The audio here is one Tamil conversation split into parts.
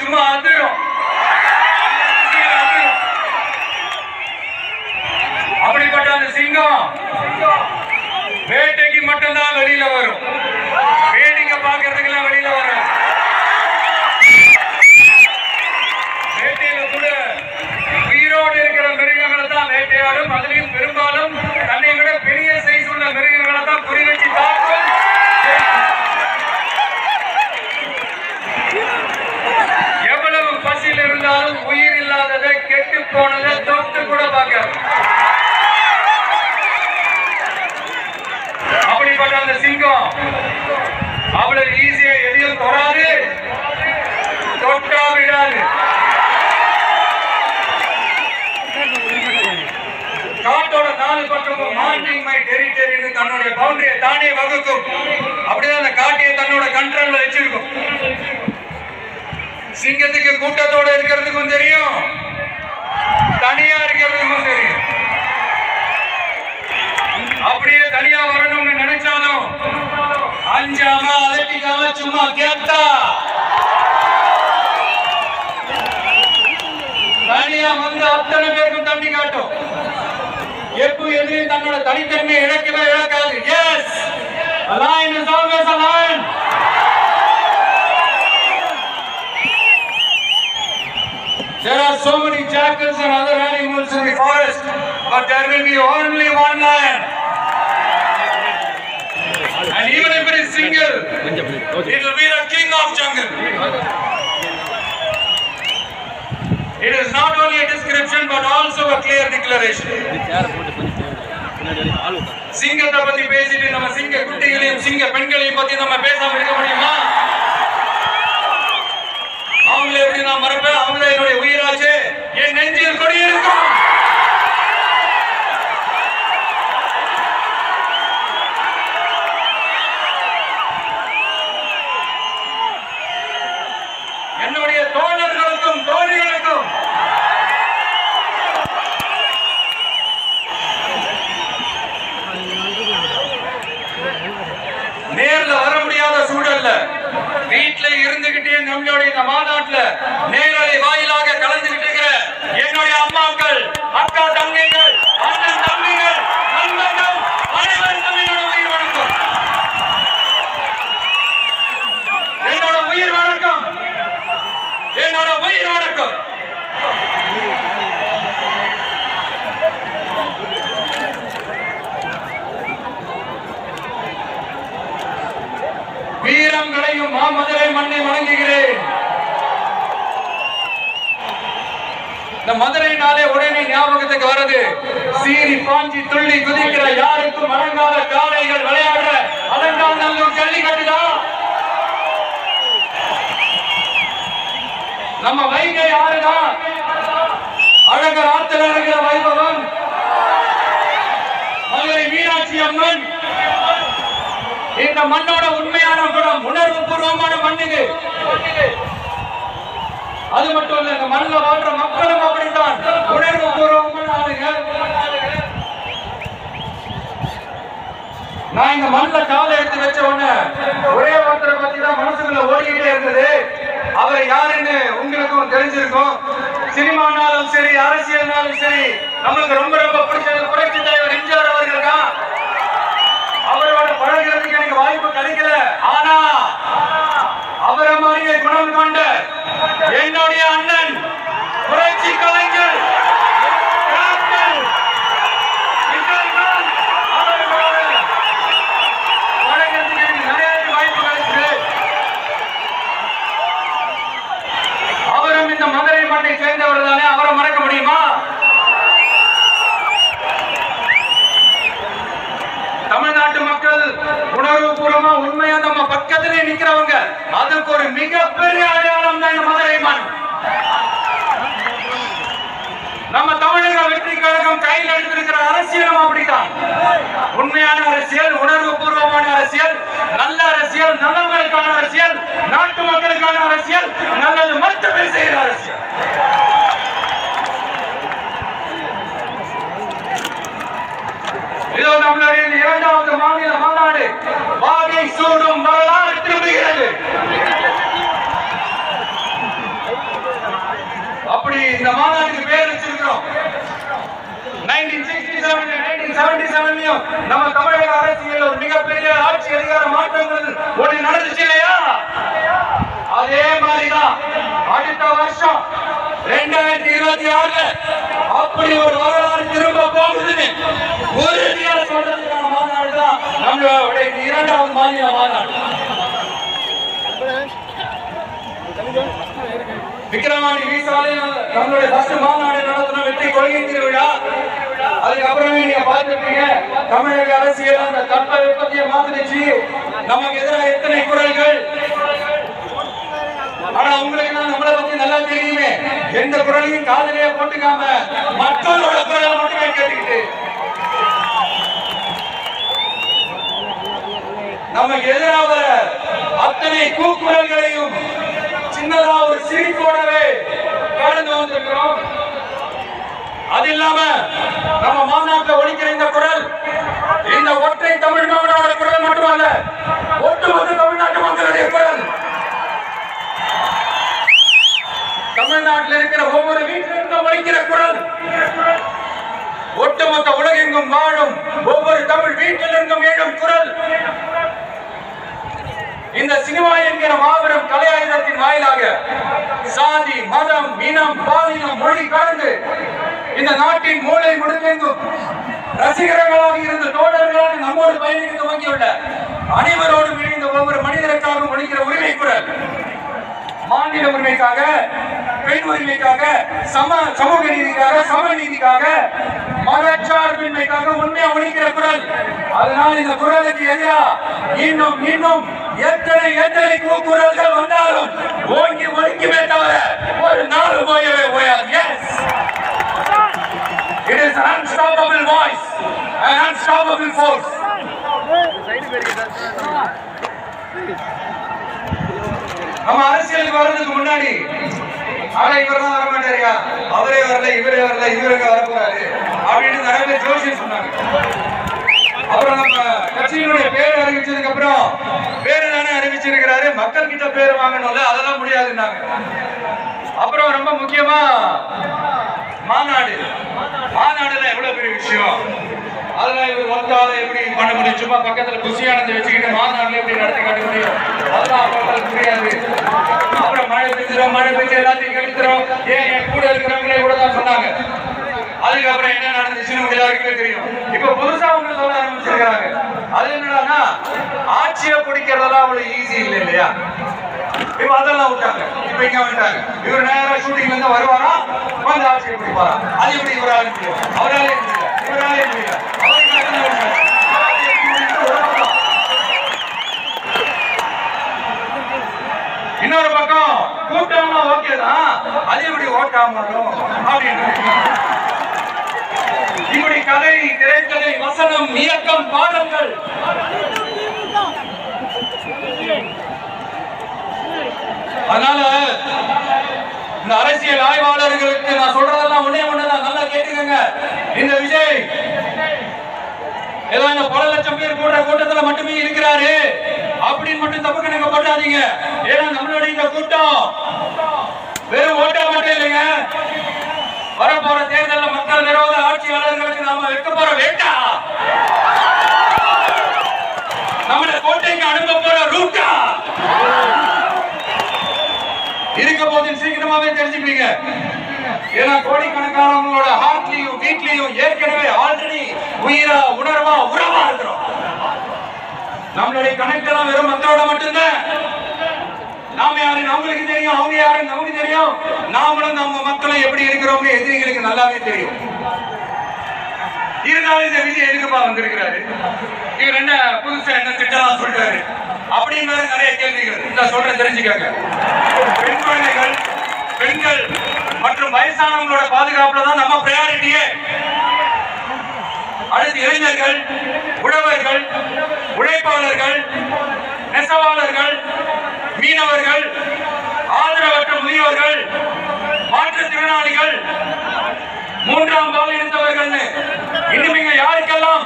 சும்மா அதிரும். அப்படிப்பட்ட அந்த சிங்கம் வேட்டைக்கு மட்டும்தான் வெளியில வரும், வேடிக்கை பார்க்கறதுக்கெல்லாம் வெளியில வரும். வேட்டையில கூட உயிரோடு இருக்கிற மிருகங்களை தான் வேட்டையாடும். அதுலயும் பெரும்பாலும் தன்னை விட பெரிய சைஸ் உள்ள மிருகங்களை தான் குறி வச்சு தாக்கும். எவ்வளவு பசியில் இருந்தாலும் உயிர் இல்லாததை, கெட்டு போனதை தொட்டு கூட பார்க்க. அப்படிப்பட்ட அந்த சிங்கம் அவ்வளவு ஈஸியா எதையும் தொடாது, தொட்டா விடாது. காட்டோட 4 பக்கமும் மார்க்கிங் மை டெரிட்டரின்னு தன்னுடைய பவுண்டரியை தானே வகுக்கும். அப்படிதான் அந்த காட்டையை தன்னோட கண்ட்ரோல்ல வச்சிருக்கும். சிங்கத்துக்கு கூட்டத்தோட இருக்கிறதுக்கும் தெரியும், தனியா இருக்கிறதுக்கும் தெரியும். அப்படியே தனியா வரணும்னு நினைச்சாலும் அஞ்சாம அலட்டிக்காம சும்மா கேட்டா தனியா வந்து அத்தனை பேருக்கும் தண்ணி காட்டும். எப்ப எதிரையும் தன்னோட தனித்தன்மையை இழக்கவே இழக்காது. Yes, a lion is always a lion. There are so many jackals and other animals in the forest, but there will be only one lion. And even if it is single, it will be the king of jungle. It is not only a description but also a clear declaration. சிங்கத்தை பத்தி பேசிட்டு நம்ம சிங்க குட்டிகளையும் சிங்க பெண்களையும் பத்தி நம்ம பேசாம இருக்க முடியுமா? அவங்களை எப்படி நான் மறப்பேன்? அவங்கள என்னுடைய உயிராச்சு, என் நெஞ்சில் கொடியிருக்கும். என்னுடைய தோழர்களுக்கும் தோழிகளுக்கும் நேர்ல வர முடியாத சூழல்ல வீட்டுல இருந்துகிட்டே நம்மளுடைய இந்த மாநாட்டுல நேரலை வாயிலாக கலந்துகிட்டு இருக்கிற என்னுடைய அம்மாக்கள், அக்கா தங்கைகள், அண்ணன் தம்பிகள், நண்பர்கள் அனைவருக்கும் என்னோட உயிர் வணக்கம். என்னோட உயிர் வணக்கம், என்னோட உயிர் வணக்கம். வீரம் விளையும் மாமதுரை மண்ணை வணங்குகிறேன். இந்த மதுரைனாலே உடனே ஞாபகத்துக்கு வருது சீறி பாஞ்சி துள்ளி குதிக்கிற யாருக்கும் அடங்காத காளைகள் விளையாடுற அலங்காநல்லூர் ஜல்லிக்கட்டுதான். நம்ம வைகை ஆறுதான் அழகர் ஆத்துல இருக்கிற வைபவம். மதுரை மீனாட்சி அம்மன் இந்த மண்ணோட உண்மையான குணம், உணர்வு பூர்வமான மண்ணுக்கு. அது மட்டும் இல்ல, இந்த மண்ணில் வாழ்ற மக்களும் அப்படித்தான் உணர்வு பூர்வமான ஆளுங்க. நான் இந்த மண்ணில் காலை எடுத்து வச்ச உடனே ஒரே ஒருத்தரை பத்தி தான் மனசுக்குள்ள ஓடிக்கிட்டே இருந்தது. அவர் யாருன்னு உங்களுக்கும் தெரிஞ்சிருக்கும். சினிமானாலும் சரி, அரசியல்னாலும் சரி, நமக்கு ரொம்ப ரொம்ப பிடிச்சது புரட்சி தலைவர் எம்ஜிஆர் அவர்கள் தான். அவரோட பழகிறதுக்கு எனக்கு வாய்ப்பு கிடைக்கல. ஆனா அவரை மாதிரியே குணம் கொண்ட என்னுடைய அண்ணன் புரட்சி கலைஞர் பழகிறதுக்கு எனக்கு நிறைய வாய்ப்பு கிடைச்சது. அவரும் இந்த மதுரை மண்ணை சேர்ந்தவர் தானே, அவரை மறக்க முடியுமா? தமிழ்நாட்டு மக்கள் உணர்வு பூர்வமா உண்மையா நம்ம பக்கத்திலே நிக்கிறவங்க, அதுக்கு ஒரு மிகப்பெரிய அடையாளம் தான் இந்த மதுரை மண். நம்ம தமிழக வெற்றி கழகம் கையில் எடுத்திருக்கிற அரசியலும் அப்படித்தான். உண்மையான அரசியல், உணர்வு பூர்வமான அரசியல், நல்ல அரசியல், நலன்களுக்கான அரசியல், நாட்டு மக்களுக்கான அரசியல், நல்லது மட்டுமே செய்கிற அரசியல். இதோ நம்மளுடைய இரண்டாவது மாநில மாநாடு வாகை சூடும் வரலாறு திரும்புகிறது. இந்த மாநாட்டுக்கு பேர் வச்சிருக்கிறோம். 1977 நம்ம தமிழக அரசியல் ஒரு மிகப்பெரிய ஆட்சி அதிகார மாற்றங்கள் ஒன்று நடந்துச்சு இல்லையா? அதே மாதிரிதான் அடுத்த வருஷம் 2026 அப்படி ஒரு வரலாறு திரும்ப போகுதுன்னு உறுதியாக சொல்றதுக்கான மாநாடு தான் நம்மளுடைய 2வது மாநில மாநாடு. விக்கிரவாண்டி வீசாலையில் நம்மளுடைய ஃபர்ஸ்ட் மாநாடு நடத்தின வெற்றி கொள்கை திருவிழா. அதுக்கப்புறமே நீங்க பார்த்துருப்பீங்க தமிழக அரசியல் அந்த தட்பவெப்பத்தையே மாத்திருச்சு. நமக்கு எதிராக எத்தனை குரல்கள். ஆனா உங்களுக்கு நம்மளை பத்தி நல்லா தெரியுமே. எந்த குரலையும் காதலியே போட்டுக்காம மக்களோட குரலை மட்டுமே கேட்டுக்கிட்டு நமக்கு எதிராக அத்தனை கூக்குரல்களையும் சின்னதா ஒரு சிரிப்போடவே கடந்து வந்திருக்கிறோம். அது இல்லாம நம்ம மாநாட்டில் ஒழிக்கிற இந்த குரல் இந்த ஒற்றை தமிழ்நாடோட குரல் மட்டுமல்ல, ஒட்டுமொத்த தமிழ்நாட்டு மக்களுடைய குரல். தமிழ்நாட்டில் இருக்கிற ஒவ்வொரு வீட்டிலிருந்தும் ஒழிக்கிற குரல், ஒட்டுமொத்த உலகெங்கும் வாழும் ஒவ்வொரு தமிழ் வீட்டிலிருந்தும் எழும் குரல். இந்த சினிமா என்கிற மாபெரும் கலையாயுதத்தின் வாயிலாக சாதி, மதம், இனம், பாலினம், மொழி கடந்து இந்த நாட்டின் மூளை முடுக்கெங்கும் ரசிகர்களாக இருந்து தோழர்களாக நம்மோடு பயணிக்க துவங்கியுள்ள அனைவரோடும் இணைந்த ஒவ்வொரு மனிதருக்காகவும் ஒழிக்கிற உரிமை குரல். மாநில உரிமைக்காக, பெண் உரிமைக்காக, சமூக நீதிக்காக, சமநீதிக்காக, மதச்சார்பின்மைக்காக உண்மையா ஒழிக்கிற குரல். அதனால இந்த குரலுக்கு எதிரா இன்னும் இன்னும் எத்தனை கூக்குரல்கள் வந்தாலும் ஓங்கி ஒழிக்குமே தவிர ஒரு நாள் போயவே போயாது. Yes, it is an unstoppable voice, an unstoppable force. நம்ம அரசியலுக்கு வர்றதுக்கு முன்னாடி ஆனா இவர்தான் வர மாட்டாரியா, அவரே வரல, இவரே வரல, இவருக்கு வரக்கூடாது அப்படின்னு நிறைய பேர் ஜோசியம் சொன்னாங்க. அப்புறம் நம்ம கட்சியினுடைய பேர் அறிவிச்சதுக்கு அப்புறம் பேரு தானே அறிவிச்சிருக்கிறாரு, மக்கள் கிட்ட பேர் வாங்கணும்ல, அதெல்லாம் முடியாதுன்னாங்க. அப்புறம் ரொம்ப முக்கியமா மாநாடுல எவ்வளவு பெரிய விஷயம், அதெல்லாம் இவர் வந்தால எப்படி பண்ண முடியும், சும்மா பக்கத்துல குசியானதை வச்சுக்கிட்டு மாநாடுல எப்படி நடத்தி காட்ட முடியும், அதெல்லாம் அவங்களுக்கு புரியாது. அப்புறம் மழை பெஞ்சு எல்லாத்தையும் கெடுத்துறோம், ஏன் என் கூட இருக்கிறவங்களே கூட தான் சொன்னாங்க. அதுக்கப்புறம் என்ன நடந்துச்சுன்னு எல்லாருக்குமே தெரியும். இப்ப புதுசா அவங்க சொல்ல ஆரம்பிச்சிருக்காங்க. அது என்னன்னா ஆட்சியை பிடிக்கிறதெல்லாம் அவ்வளவு ஈஸி இல்லை இல்லையா? இப்ப அதெல்லாம் விட்டாங்க. இப்ப இங்க வந்துட்டாங்க. இவர் நேரம் ஷூட்டிங்ல இருந்து வருவாரா, வந்து ஆட்சியை பிடிப்பாரா? அது எப்படி இவரால முடியும்? அவராலே முடியல, இவராலே முடியல. இன்னொரு பக்கம் கூட்டம்னா ஓகே தான், அது எப்படி ஓட்ட மாட்டோம் அப்படின்னு. இப்படி கதை, திரைக்கதை, வசனம், இயக்கம், பாடல்கள், அதனால இந்த அரசியல் ஆய்வாளர்களுக்கு நான் சொல்றதெல்லாம் ஒண்ணே ஒண்ணுதான், நல்லா கேட்டுக்கங்க. இந்த விஜய் ஏதோ இந்த பல லட்சம் பேர் கூடுற கூட்டத்துல மட்டுமே இருக்கிறாரு அப்படின்னு மட்டும் தப்பு கணக்கு போட்டாதீங்க. ஏன்னா நம்மளுடைய இந்த கூட்டம் வெறும் ஓட்டா மட்டும் இல்லைங்க, வரப்போற தேர்தலில் மக்கள் விரோத ஆட்சியாளர்களுக்கு நாம வைக்க போற வேட்டா, நம்மளை கோட்டைக்கு அனுப்ப போற ரூட்டா இருக்க போது சீக்கிரமாவே தெரிஞ்சுப்பீங்க. ஏன்னா கோடிக்கணக்கானவங்களோட ஹார்ட்லயும் வீட்லயும் ஏற்கனவே ஆல்ரெடி உயிரா உணர்வா உறவா இருக்கிறோம். நம்மளுடைய கனெக்ட் எல்லாம் வெறும் மக்களோட மட்டும்தான். நாம யாரு அவங்களுக்கு தெரியும், அவங்க யாரு நமக்கு தெரியும். நாமளும் நம்ம மக்களும் எப்படி இருக்கிறோம் எதிரிகளுக்கு நல்லாவே தெரியும். இருந்தாலும் இந்த விஜய் எதுக்குப்பா வந்திருக்கிறாரு, இவர் என்ன புதுசா என்ன திட்டம் சொல்றாரு அப்படின்னு நிறைய கேள்விகள் நான் சொல்றேன், தெரிஞ்சுக்காங்க. பெண் குழந்தைகள், பெண்கள் மற்றும் வயசானவங்களோட பாதுகாப்புல தான் நம்ம பிரையாரிட்டியே. அடுத்து இளைஞர்கள், உழவர்கள், உழைப்பாளர்கள், நெசவாளர்கள், மீனவர்கள், ஆதரவற்ற முதியோர்கள், மாற்றுத்திறனாளிகள், மூன்றாம் பாலினத்தவர்கள், இன்னும் இங்க யாருக்கெல்லாம்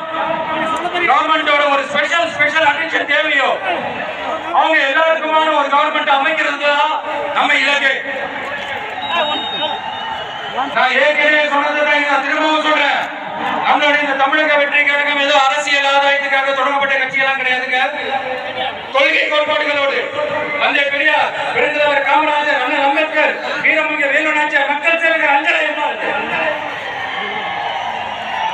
கவர்மெண்டோட ஒரு ஸ்பெஷல் அட்டென்ஷன் தேவையோ அவங்க எல்லாருக்குமான ஒரு கவர்மெண்ட் அமைக்கிறது தான் நம்ம இலக்கு. நான் ஏற்கனவே சொன்னதுதான் நான் திரும்பவும் சொல்றேன். நம்மளுடைய இந்த தமிழக வெற்றி கழகம் ஏதோ அரசியல் ஆதாயத்துக்காக தொடங்கப்பட்ட கட்சியெல்லாம் கிடையாதுங்க. கொள்கை கோட்பாடுகளோடு தந்தை பெரியார், பெருந்தலைவர் காமராஜர், அண்ணல் அம்பேத்கர், வீரமங்க வேலுநாச்சியார், மக்கள் சேவகர் அஞ்சலை என்றார்.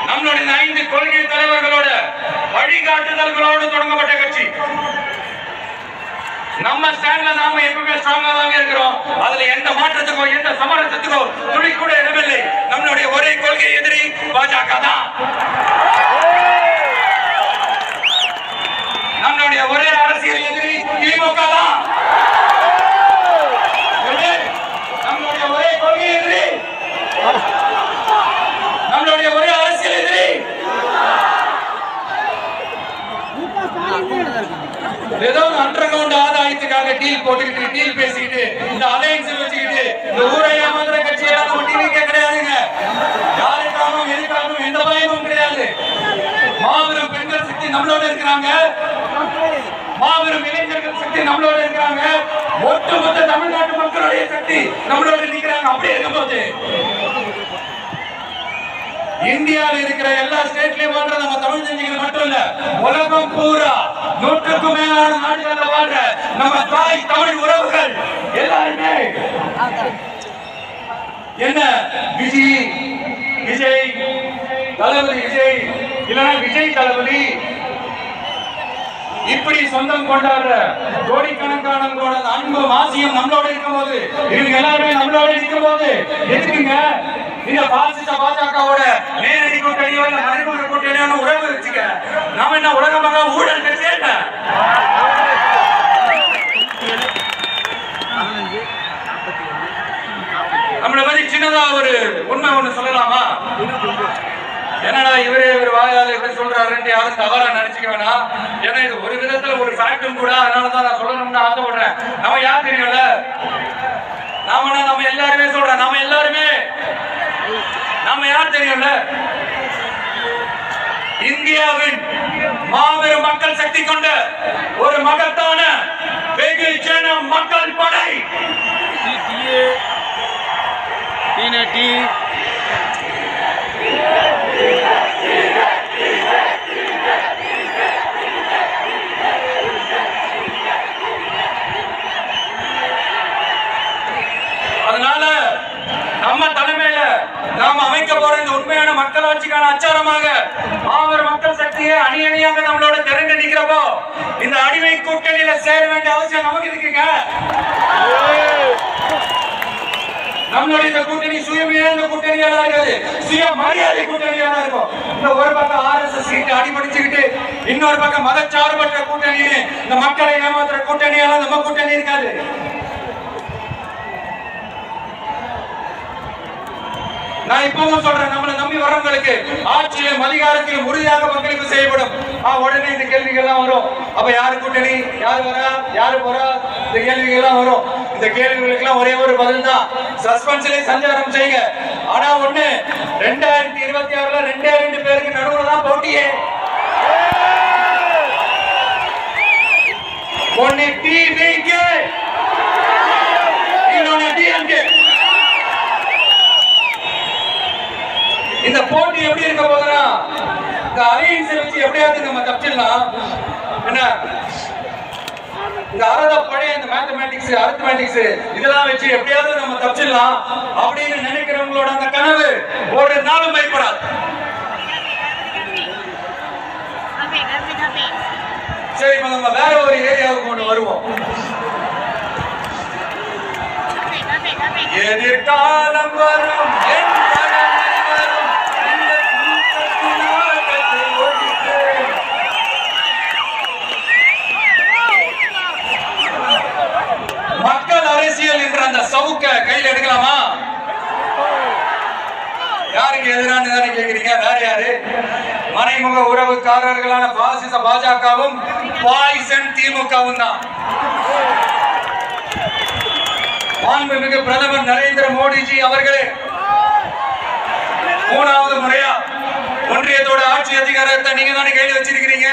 நம்மளுடைய 5 கொள்கை தலைவர்களோட வழிகாட்டுதல்களோடு தொடங்கப்பட்ட கட்சி. நம்ம ஸ்டாண்ட்ல நாம எப்பவுமே ஸ்ட்ராங்கா தான் இருக்கிறோம். அதுல எந்த மாற்றத்துக்கோ எந்த சமரசத்துக்கோ துளி கூட இடமில்லை. நம்மளுடைய ஒரே கொள்கை எதிரி பாஜக தான். நம்மளுடைய ஒரே அரசியல் எதிரி திமுக தான். நம்மளுடைய ஒரே கொள்கை எதிரி, நம்மளுடைய ஒரே அரசியல் எதிரி. ஏதோ அண்டர் கிரவுண்ட் ஆதாயத்துக்காக டீல் போட்டுக்கிட்டு டீல் பேசிக்கிட்டு இந்த அலையன்ஸ் வச்சுக்கிட்டு இந்த ஊரை ஏமாத்துற கட்சியெல்லாம் நம்ம டிவிக்கே கிடையாதுங்க. யாருக்காகவும் எதுக்காகவும் எந்த பயமும் கிடையாது. மாபெரும் பெண்கள் சக்தி நம்மளோட இருக்கிறாங்க. மாபெரும் இளைஞர்கள் சக்தி நம்மளோட இருக்கிறாங்க. ஒட்டுமொத்த தமிழ்நாட்டு மக்களுடைய சக்தி நம்மளோட இருக்கிறாங்க. அப்படி இருக்கும்போது இந்தியாவில் இருக்கிற எல்லா ஸ்டேட்லயும் வாழ்ற நம்ம தமிழ் தெரிஞ்சுக்கிறது மட்டும் இல்ல, உலகம் பூரா 100க்கும் மேலான நாடுகளில் வாழ்ற நம்ம தாய் தமிழ் உறவுகள் எல்லாருமே என்ன விஜய் தளபதி விஜய் இல்லைன்னா விஜய் தளபதி இப்படி சொந்தம் கொண்டாடுற கோடிக்கணக்கானவங்களோட அன்பு வாசியம் நம்மளோட இருக்கும் போது, இவங்க எல்லாருமே நம்மளோட இருக்கும் போது எதுக்குங்க இந்த பாசிச பாஜகவோட நேரடி கூட்டணியோ இல்ல மறைமுக கூட்டணியான உறவு வச்சுக்க? நாம என்ன உலகமாக ஊழல் கட்சியல்ல? நம்மளை பத்தி சின்னதா ஒரு உண்மை ஒண்ணு சொல்லலாமா? என்னடா இவர் வாயால இப்படி சொல்றாருன்னு யாரும் தவறா நினைச்சுக்க வேணாம். ஏன்னா இது ஒரு விதத்துல ஒரு ஃபேக்டும் கூட. அதனாலதான் நான் சொல்லணும்னு ஆசைப்படுறேன். நம்ம யார் தெரியும்ல? நம்ம எல்லாருமே சொல்றேன். நம்ம யார் தெரியும்ல? இந்தியாவின் மாபெரும் மக்கள் சக்தி கொண்ட ஒரு மகத்தான வெகுஜன மக்கள் படை. அதனால நம்ம தலைமையில நாம அமைக்க போற இந்த உண்மையான மக்களாட்சிக்கான அச்சாரமாக மாபெரும் மக்கள் சக்தியை அணி அணியாக நம்மளோட திரண்டு நிக்கிறப்போ இந்த அடிமை கூட்டணியில சேர வேண்டிய அவசியம் நமக்கு இருக்குங்க. நம்மளுடைய இந்த கூட்டணி சுயமரியாதை கூட்டணியாக இருக்காது, சுய மரியாதை கூட்டணியாக இருக்கும். இந்த ஒரு பக்கம் RSS கிட்ட அடிபடிச்சுக்கிட்டு இன்னொரு பக்கம் மதச்சார்பற்ற கூட்டணி, இந்த மக்களை ஏமாத்துற கூட்டணியெல்லாம் நம்ம கூட்டணி இருக்காது. நான் இப்பவும் சொல்றேன், நம்மளை நம்பி வரவங்களுக்கு ஆட்சியிலும் அதிகாரத்திலும் உறுதியாக பங்களிப்பு செய்யப்படும். உடனே இந்த கேள்விகள் எல்லாம் வரும். அப்ப யாரு கூட்டணி, யாரு வரா, யாரு போறா, இந்த கேள்விகள் எல்லாம் வரும். இந்த கேள்விகளுக்கு எல்லாம் ஒரே ஒரு பதில் தான், சஸ்பென்ஸ்ல சஞ்சாரம் செய்யுங்க. ஆனா ஒண்ணு, 2026ல 2 பேருக்கு நடுவுல தான் போட்டியே. ஒன்னு டிவிகே, இன்னொன்னு டிஎம்கே. இந்த போட்டி எப்படி இருக்க போதுன்னா, இந்த அலையன்ஸ் வச்சு எப்படியாவது நம்ம தப்பிச்சிடலாம். என்ன இந்த பழைய இந்த மேத்தமேட்டிக்ஸ், அரித்மெட்டிக்ஸ் இதெல்லாம் வச்சு எப்படியாவது நம்ம தப்பிச்சிடலாம் அப்படின்னு நினைக்கிறவங்களோட அந்த கனவு ஒரு நாளும் பயப்படாது. சரி, இப்ப நம்ம வேற ஒரு ஏரியாவுக்கு கொண்டு வருவோம். எதிர்காலம் வரும் மக்கள் அரசியல் என்ற அந்த சவுக்க கையில் எடுக்கலாமா? யாருக்கு எதிரான கேக்குறீங்க? வேற யாரு? மறைமுக உறவுக்காரர்களான பாசிச பாஜகவும் பாய்சன் திமுகவும் தான். மாண்புமிகு பிரதமர் நரேந்திர மோடிஜி அவர்களே 3வது முறையா ஒன்றியத்தோட ஆட்சி அதிகாரத்தை நீங்க தானே கையில் வச்சிருக்கிறீங்க.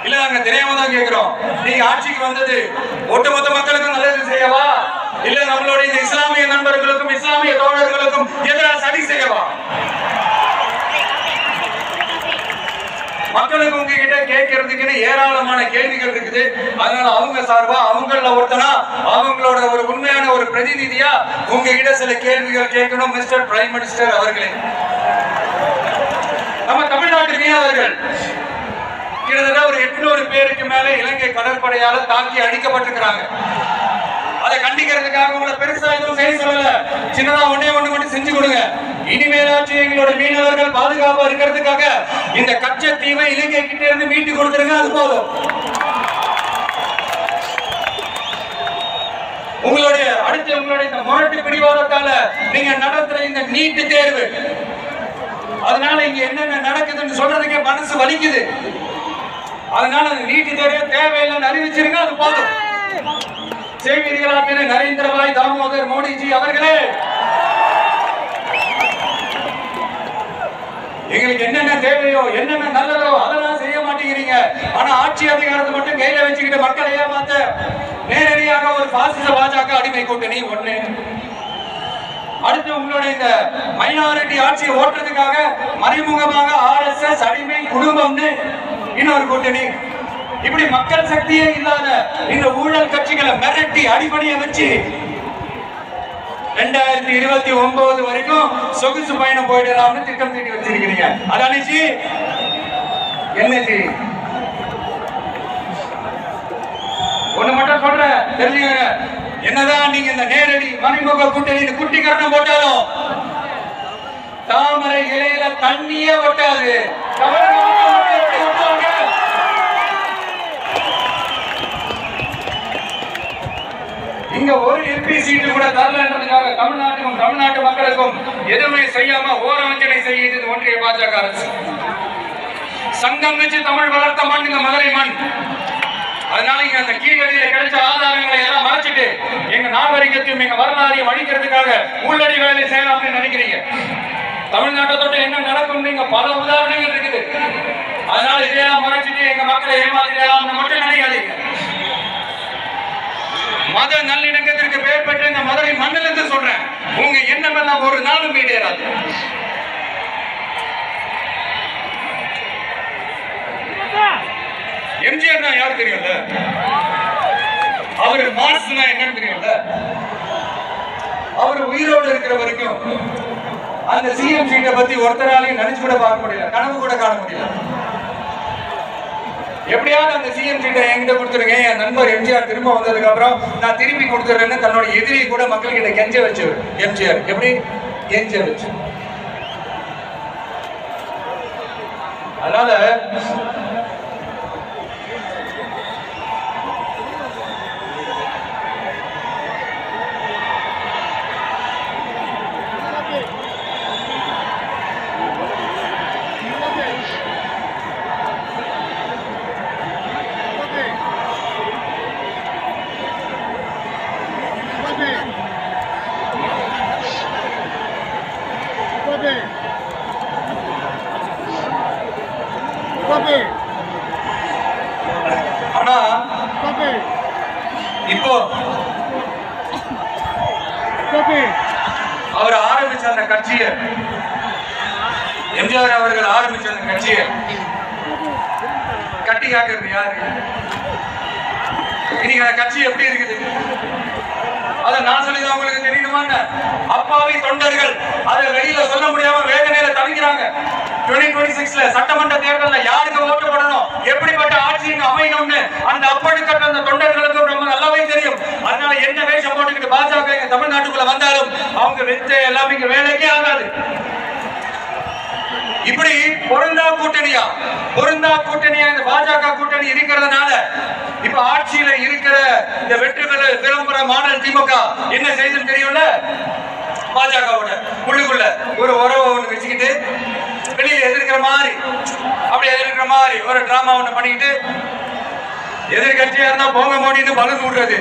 இல்ல நாங்க தெரியாம தான் கேக்குறோம். நீங்க ஆட்சிக்கு வந்தது ஒட்டுமொத்த மக்களுக்கும் நல்லது செய்யவா, இல்ல நம்மளுடைய இந்த இஸ்லாமிய நண்பர்களுக்கும் இஸ்லாமிய தோழர்களுக்கும் எதிராக சதி செய்யவா? மக்களுக்கு உங்ககிட்ட கேட்கறதுக்குன்னு ஏராளமான கேள்விகள் இருக்குது. அதனால அவங்க சார்பா அவங்கள ஒருத்தனா அவங்களோட ஒரு உண்மையான ஒரு பிரதிநிதியா உங்ககிட்ட சில கேள்விகள் கேட்கணும். மிஸ்டர் பிரைம் மினிஸ்டர் அவர்களே, நம்ம தமிழ்நாட்டு மீனவர்கள் கிட்டத்தட்ட ஒரு 800 பேருக்கு மேல இலங்கை கடற்படையால தாக்கி அழிக்கப்பட்டிருக்கிறாங்க. அதை கண்டிக்கிறதுக்காக உங்களை பெருசா எதுவும் செய்ய சொல்லல, சின்னதா ஒண்ணே ஒண்ணு மட்டும் செஞ்சு கொடுங்க. இனிமேலாச்சு எங்களோட மீனவர்கள் பாதுகாப்பா இருக்கிறதுக்காக இந்த கச்சத்தீவை இலங்கை கிட்ட இருந்து மீட்டு கொடுத்துருங்க, அது போதும். உங்களுடைய அடுத்து உங்களுடைய இந்த முரட்டு பிடிவாதத்தால நீங்க நடத்துற இந்த நீட்டு தேர்வு, அதனால இங்க என்னென்ன நடக்குதுன்னு சொல்றதுக்கே மனசு வலிக்குது. அதனால அந்த நீட்டு தேர்வு தேவையில்லைன்னு அறிவிச்சிருங்க, அது போதும். செய்வீர்களாக நரேந்திரபாய் தாமோதர் மோடிஜி அவர்களே, எங்களுக்கு என்னென்ன தேவையோ என்னென்ன நல்லதோ அதெல்லாம் செய்ய மாட்டேங்கிறீங்க. ஆனா ஆட்சி அதிகாரத்தை மட்டும் கையில வச்சுக்கிட்டு மக்களை ஏமாத்த நேரடியாக ஒரு பாசிச பாஜக அடிமை கூட்டணி ஒண்ணு. அடுத்து உங்களுடைய இந்த மைனாரிட்டி ஆட்சியை ஓட்டுறதுக்காக மறைமுகமாக RSS அடிமை குடும்பம்னு இன்னொரு கூட்டணி. இப்படி மக்கள் சக்தியே இல்லாத இந்த ஊழல் கட்சிகளை மிரட்டி அடிப்படையை வச்சு 2029 வரைக்கும் சொகுசு பயணம் போயிடலாம்னு திட்டம் தீட்டி வச்சிருக்கீங்க. அதானிச்சு என்னச்சு ஒண்ணு மட்டும் சொல்ற தெரிஞ்சுங்க, என்னதான் நீங்க இந்த நேரடி மறைமுக கூட்டணி குட்டி கரணம் போட்டாலும் தாமரை இலையில தண்ணியே ஒட்டாது. இங்க ஒரு MP சீட்டு கூட தரலன்றதுக்காக தமிழ்நாட்டுக்கும் தமிழ்நாட்டு மக்களுக்கும் எதுவுமே செய்யாம ஓரவஞ்சனை செய்யுது ஒன்றிய பாஜக அரசு. சங்கம் வச்சு தமிழ் வளர்த்த மண் இந்த மதுரை மண். அதனால இங்க அந்த கீழடியில கிடைச்ச ஆதாரங்களை எல்லாம் மறைச்சிட்டு எங்க நாகரிகத்தையும் எங்க வரலாறையும் அழிக்கிறதுக்காக உள்ளடி வேலை செய்யலாம் அப்படின்னு நினைக்கிறீங்க. தமிழ்நாட்டை தொட்டு என்ன நடக்கும் நீங்க பல உதாரணங்கள் இருக்குது. அதனால இதையெல்லாம் மறைச்சிட்டு எங்க மக்களை ஏமாத்திடலாம் மட்டும் நினைக்காதீங்க. மத நல்லிணக்கத்திற்கு பெயர் பெற்ற இந்த மதுரை மண்ணில் இருந்து சொல்றேன், உங்க எண்ணம் எல்லாம் ஒரு நாளும் ஈடேறாது. எம்ஜிஆர் தான் யாரு தெரியும்ல, அவரு மாசுனா என்னன்னு தெரியும்ல. அவர் உயிரோடு இருக்கிற வரைக்கும் அந்த சிஎம் சீட்டை பத்தி ஒருத்தராலையும் நினைச்சு கூட பார்க்க முடியல, கனவு கூட காண முடியல. எப்படியாவது அந்த சிஎம் சீட்டை என்கிட்ட கொடுத்துருங்க, என் நண்பர் எம்ஜிஆர் திரும்ப வந்ததுக்கு அப்புறம் நான் திருப்பி கொடுத்துறேன்னு தன்னோட எதிரியை கூட மக்கள் கிட்ட கெஞ்ச வச்சு எம்ஜிஆர் எப்படி கெஞ்ச வச்சு. அதனால ஆனா இப்போ அவர் ஆரம்பிச்ச அந்த கட்சியை, எம்ஜிஆர் அவர்கள் ஆரம்பிச்ச அந்த கட்சியை கட்டி காக்கிறது யாரு? இன்னைக்கு அந்த கட்சி எப்படி இருக்குது அதை நான் சொல்லிதான் உங்களுக்கு தெரியணுமாங்க. அப்பாவி தொண்டர்கள் அதை வெளியில சொல்ல முடியாம வேதனையில தவிக்கிறாங்க. 2026 சட்டமன்ற தேர்தலில் யாருக்கு ஓட்டு போடணும், எப்படிப்பட்ட ஆட்சி இங்க அமையணும்னு அந்த அப்படிப்பட்ட அந்த தொண்டர்களுக்கு ரொம்ப நல்லாவே தெரியும். அதனால என்ன வேஷம் போட்டுக்கிட்டு பாஜக இங்க தமிழ்நாட்டுக்குள்ள வந்தாலும் அவங்க வெச்ச எல்லாமே இங்க வேலைக்கே ஆகாது. இப்படி பொருந்தா கூட்டணியா இந்த பாஜக கூட்டணி இருக்கிறதுனால இப்ப ஆட்சியில இருக்கிற இந்த வெற்றி பெற விளம்பர மாடல் திமுக என்ன செய்யுதுன்னு தெரியும்ல, பாஜகவோட உள்ளுக்குள்ள ஒரு உறவை ஒண்ணு வச்சுக்கிட்டு வெளியில எதிர்க்கிற மாதிரி ஒரு டிராமா ஒண்ணு பண்ணிக்கிட்டு, எதிர்கட்சியா இருந்தா போங்க மோடின்னு பலன் விடுறது,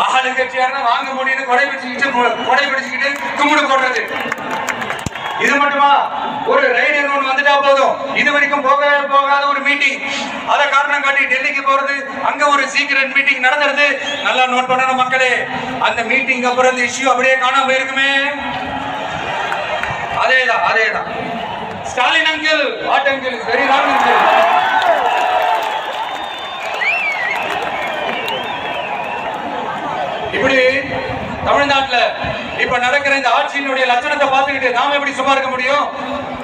ஆளுங்கட்சியா இருந்தா வாங்க மோடின்னு கொடை பிடிச்சுக்கிட்டு கும்பிடு போடுறது. இது மட்டுமா? ஒரு ரைடர் ஒன்று வந்துட்டா போதும். இது வரைக்கும் போகாத ஒரு மீட்டிங், அதை காரணம் காட்டி டெல்லிக்கு போறது, அங்க ஒரு சீக்ரெட் மீட்டிங் நடந்துருது. நல்லா நோட் பண்ணணும் மக்களே, அந்த மீட்டிங் அப்புறம் இந்த இஷ்யூ அப்படியே காணாம போயிருக்குமே. அதேதான் Stalin uncle, what uncle is very wrong uncle. இப்படி தமிழ்நாட்டில் இப்ப நடக்கிற இந்த ஆட்சியினுடைய லட்சணத்தை பார்த்துக்கிட்டு நாம எப்படி சும்மா இருக்க முடியும்?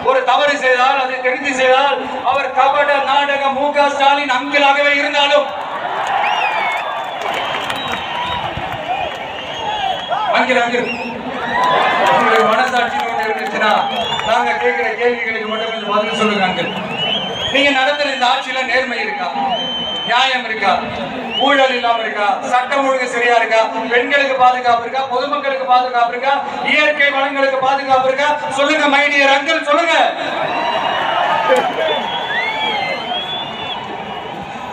ஒரு தவறு செய்தால், அதை தெரிந்து செய்தால், அவர் கபட நாடக மு.க. ஸ்டாலின் அங்கிளாகவே இருந்தாலும் அங்கிள் உங்களுக்கு மனசாட்சின்னு ஒன்று இருந்துச்சுன்னா நாங்க கேட்கிற கேள்விகளுக்கு மட்டும் கொஞ்சம் பதில் சொல்லுங்க அங்கிள். நீங்க நடத்துற இந்த ஆட்சியில நேர்மை இருக்கா? நியாயம் இருக்கா? ஊழல் இல்லாம இருக்கா? சட்டம் ஒழுங்கு சரியா இருக்கா? பெண்களுக்கு பாதுகாப்பு இருக்கா? பொதுமக்களுக்கு பாதுகாப்பு இருக்கா? இயற்கை வளங்களுக்கு பாதுகாப்பு இருக்கா? சொல்லுங்க மை டியர் அங்கிள், சொல்லுங்க.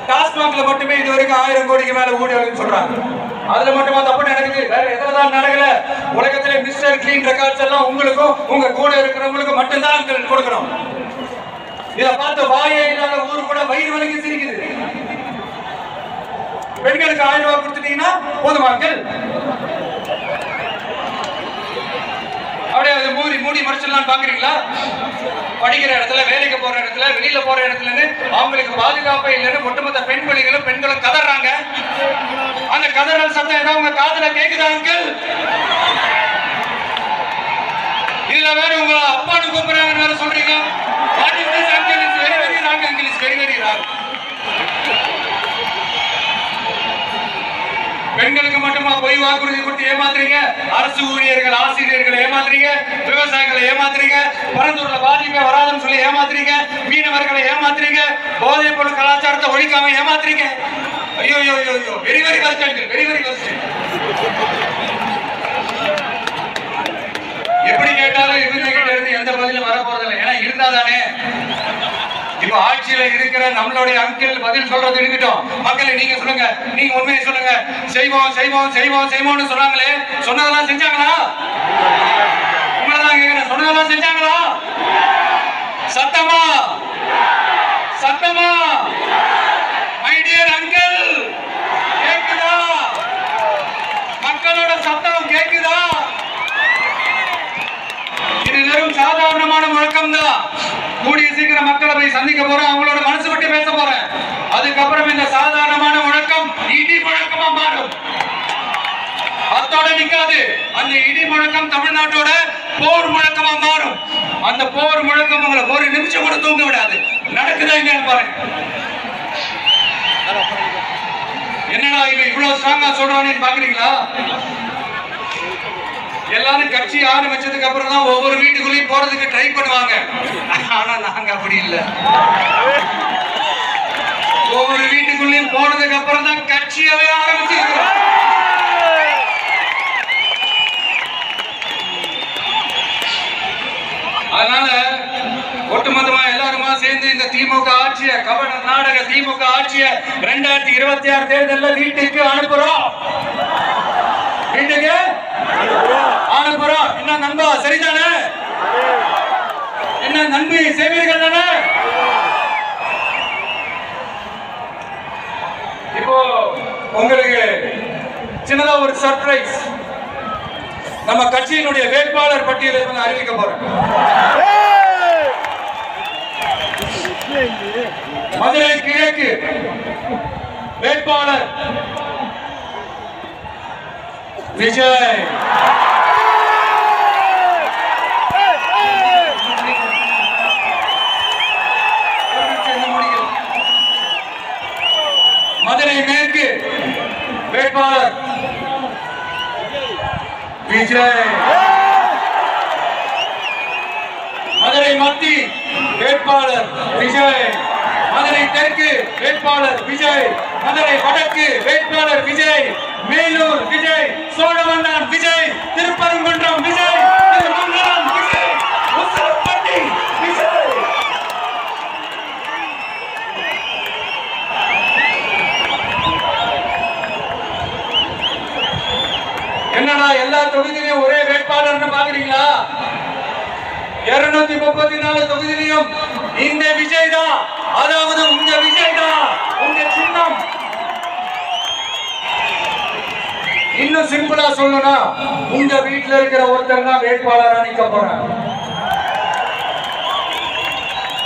டாஸ்மாக்ல மட்டுமே இது வரைக்கும் 1000 கோடிக்கு மேல ஊழல் சொல்றாங்க. அதுல மட்டுமா தப்பு நடக்குது? வேற எதுலதான் நடக்கல? உலகத்திலே மிஸ்டர் கிளீன் ரெக்கார்ட்ஸ் எல்லாம் உங்களுக்கும் உங்க கூட இருக்கிறவங்களுக்கும் மட்டும்தான் கொடுக்கணும். இதை பார்த்து வாயே இல்லாத ஊரு கூட வயிறு வலிக்கு சிரிக்குது. பெண்களுக்கு 1000 ரூபாய் கொடுத்துட்டீங்கன்னா போதுமாக்கள் அப்படியே அதை மூடி மறைச்சிடலாம் பாக்குறீங்களா? படிக்கிற இடத்துல, வேலைக்கு போற இடத்துல, வெளியில போற இடத்துல அவங்களுக்கு பாதுகாப்பே இல்லைன்னு ஒட்டுமொத்த பெண்களும் கதறாங்க. அந்த கதறல் சத்தம் ஏதாவது உங்க காதுல கேக்குதா அங்கிள்? இதுல வேற உங்க அப்பான்னு கூப்பிடுறாங்கன்னு வேற சொல்றீங்க. What is this uncle? It's very very wrong uncle. It's very very wrong. பெண்களுக்கு மட்டுமா பொய் வாக்குறுதி கொடுத்து ஏமாத்துறீங்க? அரசு ஊழியர்கள், ஆசிரியர்களை ஏமாத்துறீங்க, விவசாயிகளை ஏமாத்துறீங்க, பரந்தூர்ல பாதிப்பே வராதுன்னு சொல்லி ஏமாத்துறீங்க, மீனவர்களை ஏமாத்துறீங்க, போதைப் பொருள் கலாச்சாரத்தை ஒழிக்காம ஏமாத்துறீங்க. ஐயோ வெரி வெரி கஷ்டம் அங்கிள், வெரி வெரி கஷ்டம். எப்படி கேட்டாலும் இவங்க கிட்ட இருந்து எந்த பதிலும் வர போறதில்லை. ஏன்னா இருந்தாதானே இப்ப ஆட்சியில இருக்கிற நம்மளுடைய அங்கிள் பதில் சொல்றது இருக்கட்டும். மக்களை நீங்க சொல்லுங்க, நீங்க உண்மையை சொல்லுங்க. செய்வோம்னு சொன்னாங்களே, சொன்னதெல்லாம் செஞ்சாங்களா? உங்களதான் கேக்குறேன், சொன்னதெல்லாம் செஞ்சாங்களா? சத்தமா மை டியர் அங்கிள், கேக்குதா? மக்களோட சத்தம் கேக்குதா? இது வெறும் சாதாரணமான முழக்கம் தான். கூடிய சீக்கிரம் மக்களை போய் சந்திக்க போறேன், அவங்களோட மனசு விட்டு பேச போறேன். அதுக்கப்புறம் இந்த சாதாரணமான முழக்கம் இடி முழக்கமா மாறும். அத்தோட நிக்காது. அந்த இடி முழக்கம் தமிழ்நாட்டோட போர் முழக்கமா மாறும். அந்த போர் முழக்கம் உங்களை ஒரு நிமிஷம் கூட தூங்க விடாது. நடக்குதா இல்லையான்னு பாருங்க. என்னடா இவன் இவ்வளவு ஸ்ட்ராங்கா சொல்றான்னு பாக்குறீங்களா? எல்லாரும் கட்சி ஆரம்பிச்சதுக்கு அப்புறம் தான் ஒவ்வொரு வீட்டுக்குள்ளேயும் போறதுக்கு ட்ரை பண்ணுவாங்க. ஆனா நாங்க அப்படி இல்லை. ஒவ்வொரு வீட்டுக்குள்ளேயும் போனதுக்கு அப்புறம் தான் கட்சியவே ஆரம்பிச்சிருக்கிறோம். அதனால ஒட்டுமொத்தமா எல்லாருமா சேர்ந்து இந்த திமுக ஆட்சியை, கபட நாடக திமுக ஆட்சியை 2026 தேர்தலில் வீட்டுக்கு அனுப்புறோம். வீட்டுக்கு அனுப்புறோம். என்ன நண்பா, சரிதானே? என்ன நன்றி செய்வீர்கள் தானே? இப்போ உங்களுக்கு சின்னதா ஒரு சர்ப்ரைஸ். நம்ம கட்சியினுடைய வேட்பாளர் பட்டியலை அறிவிக்க போறேன். மதுரை கிழக்கு வேட்பாளர் விஜய். மதுரை மேற்கு வேட்பாளர் விஜய். மதுரை மத்தி வேட்பாளர் விஜய். மதுரை தெற்கு வேட்பாளர் விஜய். மதுரை வடக்கு வேட்பாளர் விஜய். மேலூர் விஜய். சோழவந்தான் விஜய். திருப்பரங்குன்றம் விஜய். திருமங்கலம் விஜய். உசிலம்பட்டி விஜய். என்னடா எல்லா தொகுதியிலும் ஒரே வேட்பாளர்னு பாக்குறீங்களா? 234 தொகுதியிலும் இந்த விஜய் தான், அதாவது உங்க விஜய் தான் உங்க சின்னம். இன்னும் சிம்பிளா சொல்லணும்னா உங்க வீட்டுல இருக்கிற ஒருத்தர் தான் வேட்பாளரா நிக்க போறாங்க.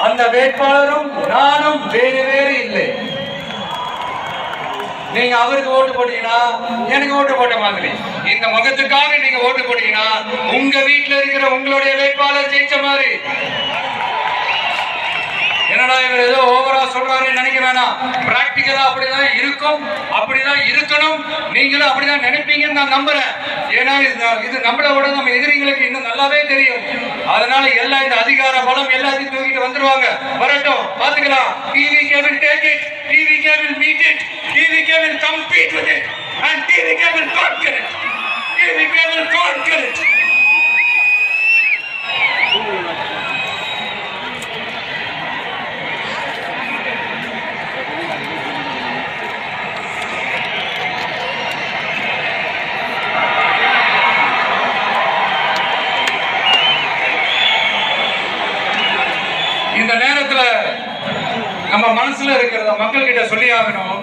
அந்த வேட்பாளரும் நானும் வேறு வேறு இல்லை. நீங்க அவருக்கு ஓட்டு போட்டீங்கன்னா எனக்கு ஓட்டு போட்ட மாதிரி, இந்த முகத்துக்காக நீங்க ஓட்டு போட்டீங்கன்னா உங்க வீட்டுல இருக்கிற உங்களுடைய வேட்பாளர் ஜெயிச்ச மாதிரி. என்னடா இவர் ஏதோ ஓவரா சொல்றாரு நினைக்க வேணாம். பிராக்டிகலா அப்படிதான் இருக்கும், அப்படிதான் இருக்கணும். நீங்களும் அப்படிதான் நினைப்பீங்கன்னு நான் நம்புறேன். ஏன்னா இது நம்மளை விட நம்ம எதிரிகளுக்கு இன்னும் நல்லாவே தெரியும். அதனால எல்லாம் இந்த அதிகார பலம் எல்லாத்தையும் தூக்கிட்டு வந்துருவாங்க. வரட்டும், பாத்துக்கலாம். TVK will take it, TVK will meet it, TVK will compete with it, and TVK will conquer it. TVK will conquer it. இந்த நேரத்துல நம்ம மனசுல இருக்கிறத மக்கள் கிட்ட சொல்லி ஆகணும்.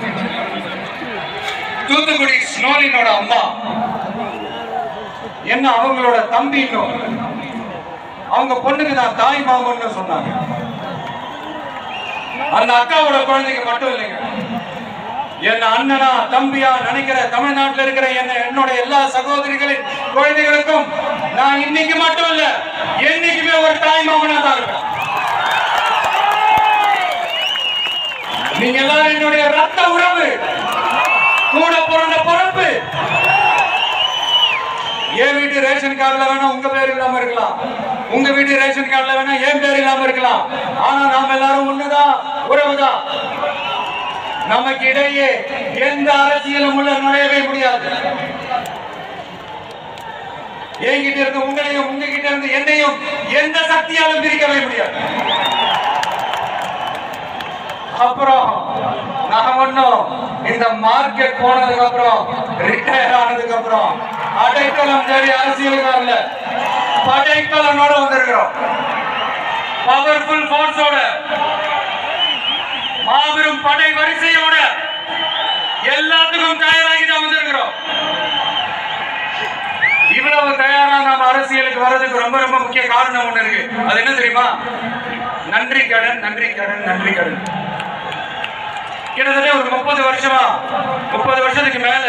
தூத்துக்குடி ஸ்னோலினோட அம்மா என்ன அவங்களோட தம்பின்னு, அவங்க பொண்ணுக்கு நான் தாய் மாமன்னு சொன்னாங்க. அந்த அக்காவோட குழந்தைக்கு மட்டும் இல்லைங்க, என்ன அண்ணனா தம்பியா நினைக்கிற தமிழ்நாட்டில் இருக்கிற என்னோட எல்லா சகோதரிகளின் குழந்தைகளுக்கும் நான் இன்னைக்கு மட்டும் இல்ல, என்னைக்குமே ஒரு தாய் மாமனா தான் இருப்பேன். நீங்க எல்லாரும் என்னுடைய ரத்த உறவு, கூட பிறந்த பொறுப்பு. என் வீட்டு ரேஷன் கார்டுல வேணா உங்க பேர் இல்லாம இருக்கலாம், உங்க வீட்டு ரேஷன் கார்டுல வேணா என் பேர் இல்லாம இருக்கலாம். ஆனா நாம எல்லாரும் ஒண்ணுதான், உறவுதான். நமக்கு இடையே எந்த அரசியலும் உள்ள நுழையவே முடியாது. என்கிட்ட இருந்து உங்களையும் உங்ககிட்ட இருந்து என்னையும் எந்த சக்தியாலும் பிரிக்கவே முடியாது. அப்புறம் நான் ஒன்னும் இந்த மார்க்கெட் போனதுக்கு அப்புறம் ரிட்டையர் ஆனதுக்கு அப்புறம் அடைக்கலம் தேடி அரசியலுக்கு வரல, படைக்கலனோட வந்திருக்கிறோம். பவர்ஃபுல் போர்ஸோட, மாபெரும் படை வரிசையோட எல்லாத்துக்கும் தயாராகி தான் வந்திருக்கிறோம். இவ்வளவு தயாரா நாம அரசியலுக்கு வர்றதுக்கு ரொம்ப ரொம்ப முக்கிய காரணம் ஒண்ணு இருக்கு. அது என்ன தெரியுமா? நன்றி கடன், நன்றி கடன், நன்றி கடன். கிட்டத்தட்ட ஒரு 30 வருஷத்துக்கு மேல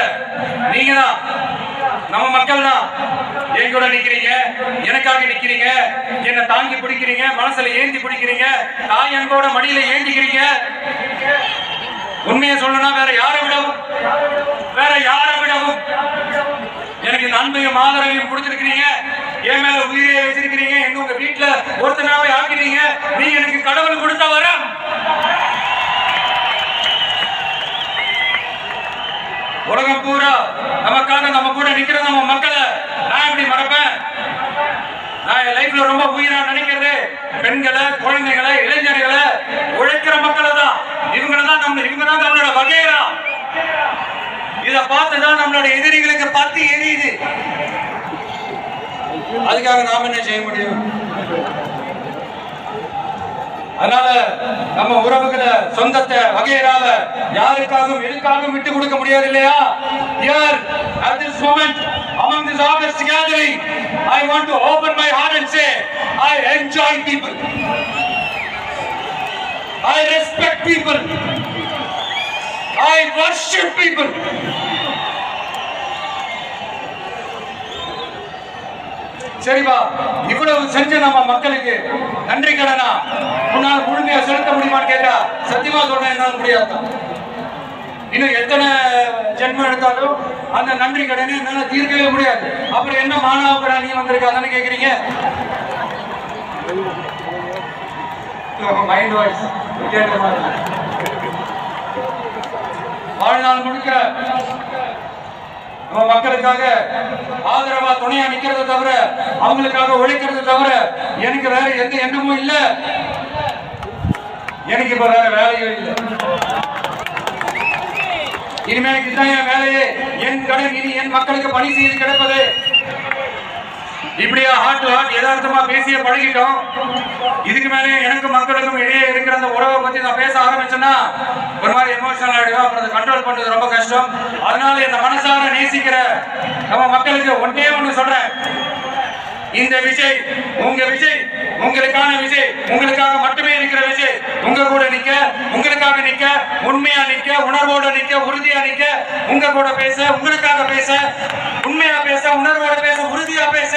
நீங்க தான், நம்ம மக்கள் தான் என் கூட நிக்கிறீங்க, எனக்காக நிக்கிறீங்க, என்னை தாங்கி பிடிக்கிறீங்க, மனசுல ஏந்தி பிடிக்கிறீங்க, தாய் அன்போட மடியில ஏந்திக்கிறீங்க. உண்மையை சொல்லணும்னா வேற யாரை விடவும் எனக்கு இந்த அன்பையும் ஆதரவையும் கொடுத்திருக்கிறீங்க. என் மேல உயிரை வச்சிருக்கிறீங்க, என்ன உங்க வீட்டுல ஒருத்தனாவே ஆக்கிறீங்க. நீ எனக்கு கடவுள் கொடுத்த வரம். உலகம் பூரா நமக்காக நம்ம கூட நிக்கிற நம்ம மக்களை நான் எப்படி மறப்பேன்? நான் என் லைஃப்ல ரொம்ப உயிரா நினைக்கிறது பெண்களை, குழந்தைகளை, இளைஞர்களை, உழைக்கிற மக்களை தான். இவங்க தான் நம்மளோட வகைரா. இத பார்த்துதான் நம்மளோட எதிரிகளுக்கு பத்தி எரியுது. அதுக்காக நாம என்ன செய்ய முடியும்? அதனால நம்ம உறவுகளை, சொந்தத்தை, வகையறாவை யாருக்காகவும் எதுக்காகவும் விட்டு கொடுக்க முடியாது இல்லையா? Here at this moment among this august gathering I want to open my heart and say I enjoy people, I respect people, I worship people. சரிப்பா, இவ்வளவு செஞ்ச நம்ம மக்களுக்கு நன்றி கடனா உன்னால முழுமையா செலுத்த முடியுமான்னு கேட்டா சத்தியமா சொல்றேன், என்னால முடியாது. இன்னும் எத்தனை ஜென்மம் எடுத்தாலும் அந்த நன்றி கடனை என்னால தீர்க்கவே முடியாது. அப்புறம் என்ன மாணவ நீ வந்திருக்கா தானே கேக்குறீங்க? மைண்ட் வாய்ஸ் கேட்ட மாதிரி வாழ்நாள் முழுக்க நம்ம மக்களுக்காக ஆதரவா துணையா நிக்கிறத தவிர, அவங்களுக்காக உழைக்கிறத தவிர எனக்கு வேற எந்த எண்ணமும் இல்ல. எனக்கு இப்ப வேற வேலையும் இல்லை. இனிமேல் இதுதான் என் வேலையே. என் கடன் இனி என் மக்களுக்கு பணி செய்து கிடப்பது. இப்படியா ஹார்ட் டு ஹார்ட் யதார்த்தமா பேசிய பழகிட்டோம். இதுக்கு மேலே எனக்கும் மக்களுக்கும் இடையே இருக்கிற அந்த உறவை பத்தி நான் பேச ஆரம்பிச்சேன்னா ஒரு மாதிரி எமோஷனல் ஆயிடுவோம். அப்புறம் கண்ட்ரோல் பண்றது ரொம்ப கஷ்டம். அதனால இந்த மனசார நேசிக்கிற நம்ம மக்களுக்கு ஒன்னே ஒண்ணு சொல்றேன். இந்த விஜய் உங்க விஜய், உங்களுக்கான விஜய், உங்களுக்காக மட்டுமே இருக்கிற விஜய். உங்க கூட நிக்க, உங்களுக்காக நிக்க, உண்மையா நிக்க, உணர்வோட நிக்க, உறுதியா நிக்க, உங்க கூட பேச, உங்களுக்காக பேச, உண்மையா பேச, உணர்வோட பேச, உறுதியா பேச,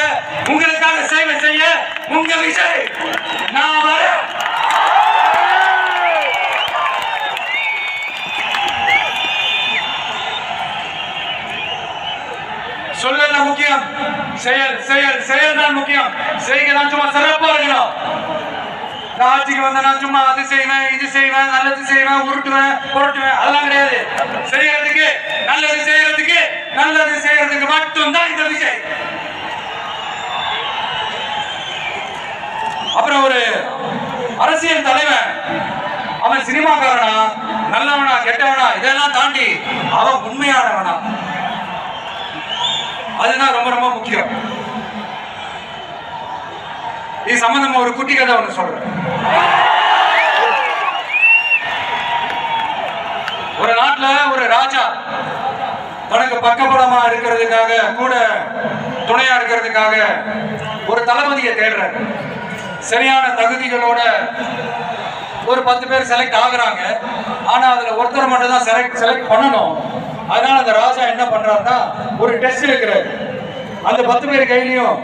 உங்களுக்காக சேவை செய்ய உங்க விஜய் நான் வரேன். சொல்லல முக்கியம், செயல் செயல் செயல் தான் முக்கியம். செய்கிறதான் சும்மா சிறப்பா இருக்கணும். ஆட்சிக்கு வந்த நான் சும்மா அது செய்வேன், இது செய்வேன், நல்லது செய்வேன், உருட்டுவேன், புரட்டுவேன், அதெல்லாம் கிடையாது. செய்யறதுக்கு நல்லது செய்யறதுக்கு நல்லது செய்யறதுக்கு மட்டும்தான் இந்த விஜய். அப்புறம் ஒரு அரசியல் தலைவன் அவன் சினிமாக்காரனா, நல்லவனா, கெட்டவனா இதெல்லாம் தாண்டி அவன் உண்மையானவனா, அதுதான் ரொம்ப ரொம்ப முக்கியம். இது சம்பந்தமா ஒரு குட்டி கதை ஒண்ணு சொல்றேன். ஒரு நாட்டுல ஒரு ராஜா தனக்கு பக்கபலமா இருக்கிறதுக்காக, கூட துணையா இருக்கிறதுக்காக ஒரு தளபதியை தேடுறாரு. சரியான தகுதிகளோட ஒரு 10 பேர் செலக்ட் ஆகுறாங்க. ஆனா அதுல ஒருத்தர் மட்டும் தான் செலக்ட் பண்ணணும். அதனால அந்த ராஜா என்ன பண்றாருன்னா ஒரு டெஸ்ட் இருக்கிறாரு. அந்த 10 பேர் கையிலையும்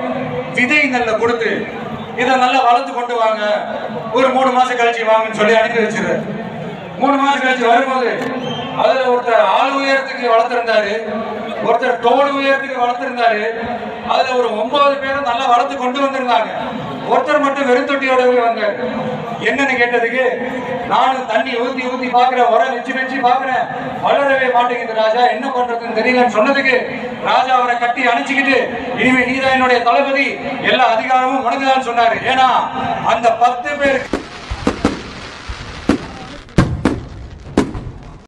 விதை நெல்லை கொடுத்து இதை நல்லா வளர்த்து கொண்டு வாங்க, ஒரு 3 மாசம் கழிச்சு வாங்கன்னு சொல்லி அனுப்பி வச்சிருக்காரு. 3 மாசம் கழிச்சு வரும்போது அதுல ஒருத்தர் ஆள் உயரத்துக்கு வளர்த்திருந்தாரு, ஒருத்தர் தோல் உயரத்துக்கு வளர்த்திருந்தாரு. அதுல ஒரு 9 பேரும் நல்லா வளர்த்து கொண்டு வந்திருந்தாங்க. ஒருத்தர் மட்டும் வெறுத்தொட்டியோடவே வந்தார். என்னன்னு கேட்டதுக்கு, நானும் தண்ணி ஊத்தி ஊத்தி பாக்குறேன், உரம் வச்சு பாக்குறேன், வளரவே மாட்டேங்குது ராஜா, என்ன பண்றதுன்னு தெரியலன்னு சொன்னதுக்கு ராஜா அவரை கட்டி அணைச்சிக்கிட்டு, இனிமே நீதான் என்னுடைய தளபதி, எல்லா அதிகாரமும் உனக்குதான் சொன்னாரு. ஏன்னா அந்த 10 பேருக்கு